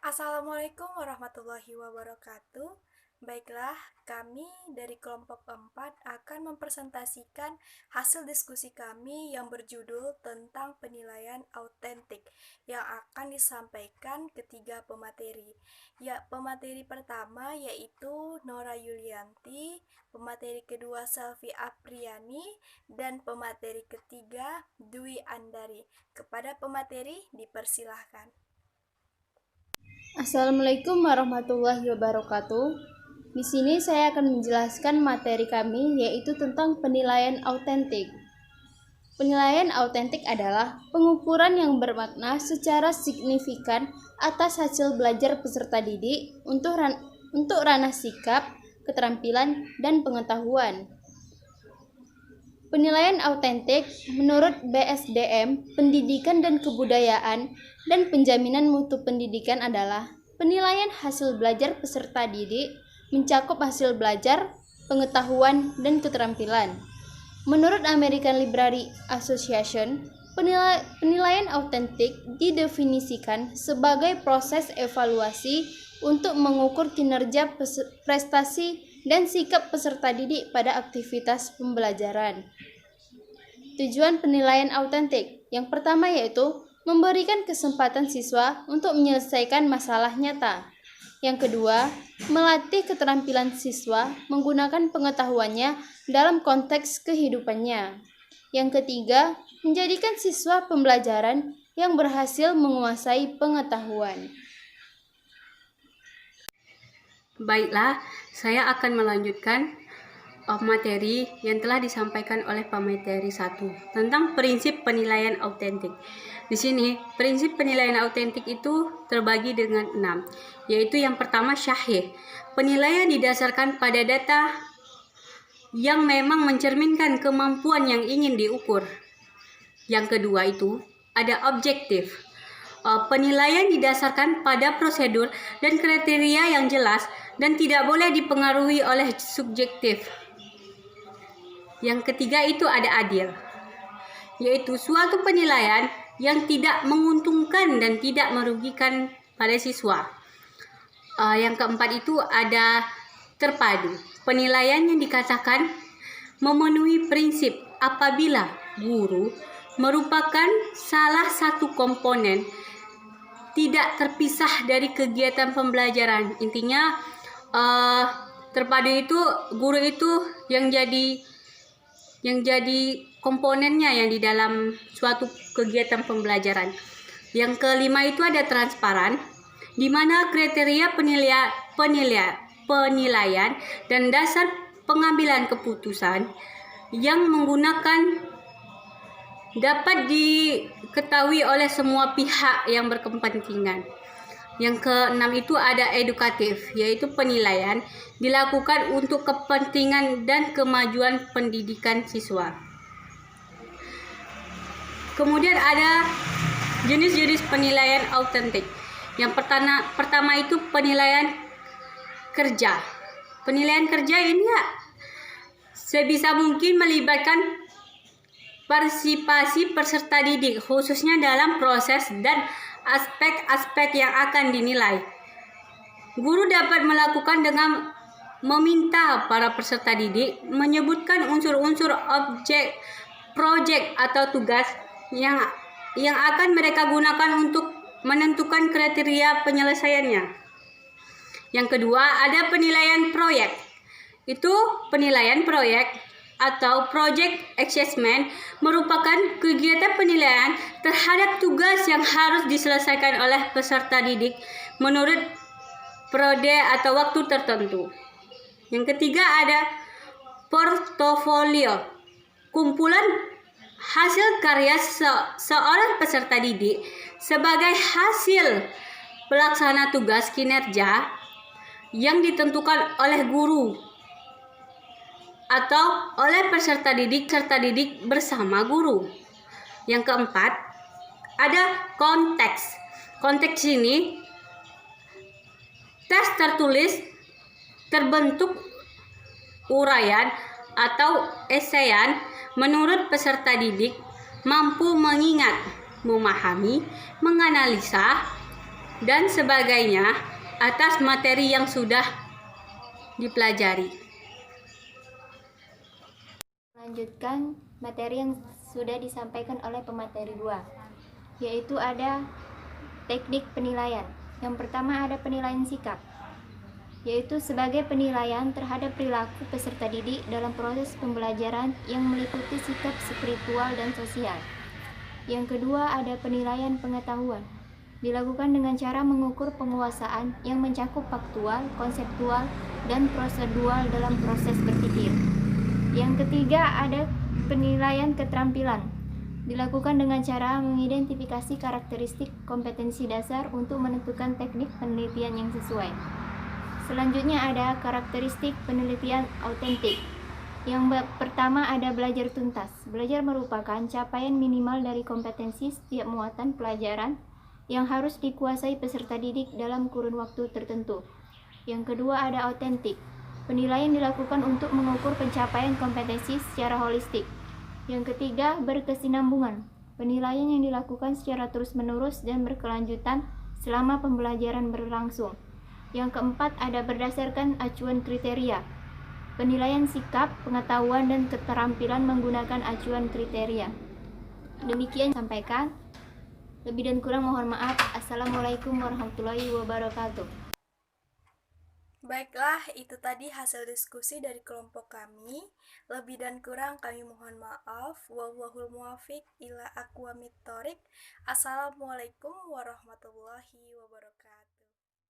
Assalamualaikum warahmatullahi wabarakatuh. Baiklah, kami dari kelompok 4 akan mempresentasikan hasil diskusi kami yang berjudul tentang penilaian autentik yang akan disampaikan ketiga pemateri. Ya, pemateri pertama yaitu Nora Yulianti, pemateri kedua Selvi Apriani, dan pemateri ketiga Dwi Andari. Kepada pemateri dipersilahkan. Assalamualaikum warahmatullahi wabarakatuh. Di sini saya akan menjelaskan materi kami yaitu tentang penilaian autentik. Penilaian autentik adalah pengukuran yang bermakna secara signifikan atas hasil belajar peserta didik untuk ranah sikap, keterampilan, dan pengetahuan. Penilaian autentik menurut BSDM, Pendidikan dan Kebudayaan dan Penjaminan Mutu Pendidikan adalah penilaian hasil belajar peserta didik mencakup hasil belajar, pengetahuan, dan keterampilan. Menurut American Library Association, penilaian autentik didefinisikan sebagai proses evaluasi untuk mengukur kinerja, prestasi, dan sikap peserta didik pada aktivitas pembelajaran. Tujuan penilaian autentik yang pertama yaitu memberikan kesempatan siswa untuk menyelesaikan masalah nyata. Yang kedua, melatih keterampilan siswa menggunakan pengetahuannya dalam konteks kehidupannya. Yang ketiga, menjadikan siswa pembelajaran yang berhasil menguasai pengetahuan. Baiklah, saya akan melanjutkan materi yang telah disampaikan oleh pemateri 1 tentang prinsip penilaian autentik. Di sini, prinsip penilaian autentik itu terbagi dengan 6, yaitu yang pertama syahih. Penilaian didasarkan pada data yang memang mencerminkan kemampuan yang ingin diukur. Yang kedua itu ada objektif. Penilaian didasarkan pada prosedur dan kriteria yang jelas dan tidak boleh dipengaruhi oleh subjektif. Yang ketiga itu ada adil, yaitu suatu penilaian yang tidak menguntungkan dan tidak merugikan pada siswa. Yang keempat itu ada terpadu. Penilaian yang dikatakan memenuhi prinsip apabila guru merupakan salah satu komponen tidak terpisah dari kegiatan pembelajaran. Intinya terpadu itu guru itu yang jadi komponennya yang di dalam suatu kegiatan pembelajaran. Yang kelima itu ada transparan, di mana kriteria penilaian dan dasar pengambilan keputusan yang menggunakan dapat diketahui oleh semua pihak yang berkepentingan. Yang keenam itu ada edukatif, yaitu penilaian dilakukan untuk kepentingan dan kemajuan pendidikan siswa. Kemudian ada jenis-jenis penilaian autentik. Yang pertama itu penilaian kerja. Penilaian kerja ini ya sebisa mungkin melibatkan partisipasi peserta didik, khususnya dalam proses dan aspek-aspek yang akan dinilai. Guru dapat melakukan dengan meminta para peserta didik menyebutkan unsur-unsur objek, proyek atau tugas yang akan mereka gunakan untuk menentukan kriteria penyelesaiannya. Yang kedua, ada penilaian proyek. Itu penilaian proyek atau project assessment merupakan kegiatan penilaian terhadap tugas yang harus diselesaikan oleh peserta didik menurut periode atau waktu tertentu. Yang ketiga ada portofolio, kumpulan hasil karya seorang peserta didik sebagai hasil pelaksana tugas kinerja yang ditentukan oleh guru atau oleh peserta didik bersama guru. Yang keempat, ada konteks. Konteks ini teks tertulis, terbentuk uraian atau eseyan menurut peserta didik mampu mengingat, memahami, menganalisa, dan sebagainya atas materi yang sudah dipelajari. Melanjutkan materi yang sudah disampaikan oleh pemateri 2, yaitu ada teknik penilaian. Yang pertama ada penilaian sikap, yaitu sebagai penilaian terhadap perilaku peserta didik dalam proses pembelajaran yang meliputi sikap spiritual dan sosial. Yang kedua ada penilaian pengetahuan, dilakukan dengan cara mengukur penguasaan yang mencakup faktual, konseptual, dan prosedural dalam proses berpikir. Yang ketiga ada penilaian keterampilan, dilakukan dengan cara mengidentifikasi karakteristik kompetensi dasar untuk menentukan teknik penelitian yang sesuai. Selanjutnya ada karakteristik penelitian autentik. Yang pertama ada belajar tuntas. Belajar merupakan capaian minimal dari kompetensi setiap muatan pelajaran yang harus dikuasai peserta didik dalam kurun waktu tertentu. Yang kedua ada autentik. Penilaian dilakukan untuk mengukur pencapaian kompetensi secara holistik. Yang ketiga berkesinambungan. Penilaian yang dilakukan secara terus-menerus dan berkelanjutan selama pembelajaran berlangsung. Yang keempat ada berdasarkan acuan kriteria. Penilaian sikap, pengetahuan, dan keterampilan menggunakan acuan kriteria. Demikian sampaikan. Lebih dan kurang mohon maaf. Assalamualaikum warahmatullahi wabarakatuh. Baiklah, itu tadi hasil diskusi dari kelompok kami. Lebih dan kurang kami mohon maaf. Wallahul muwaffiq ila aqwamit thoriq. Assalamualaikum warahmatullahi wabarakatuh.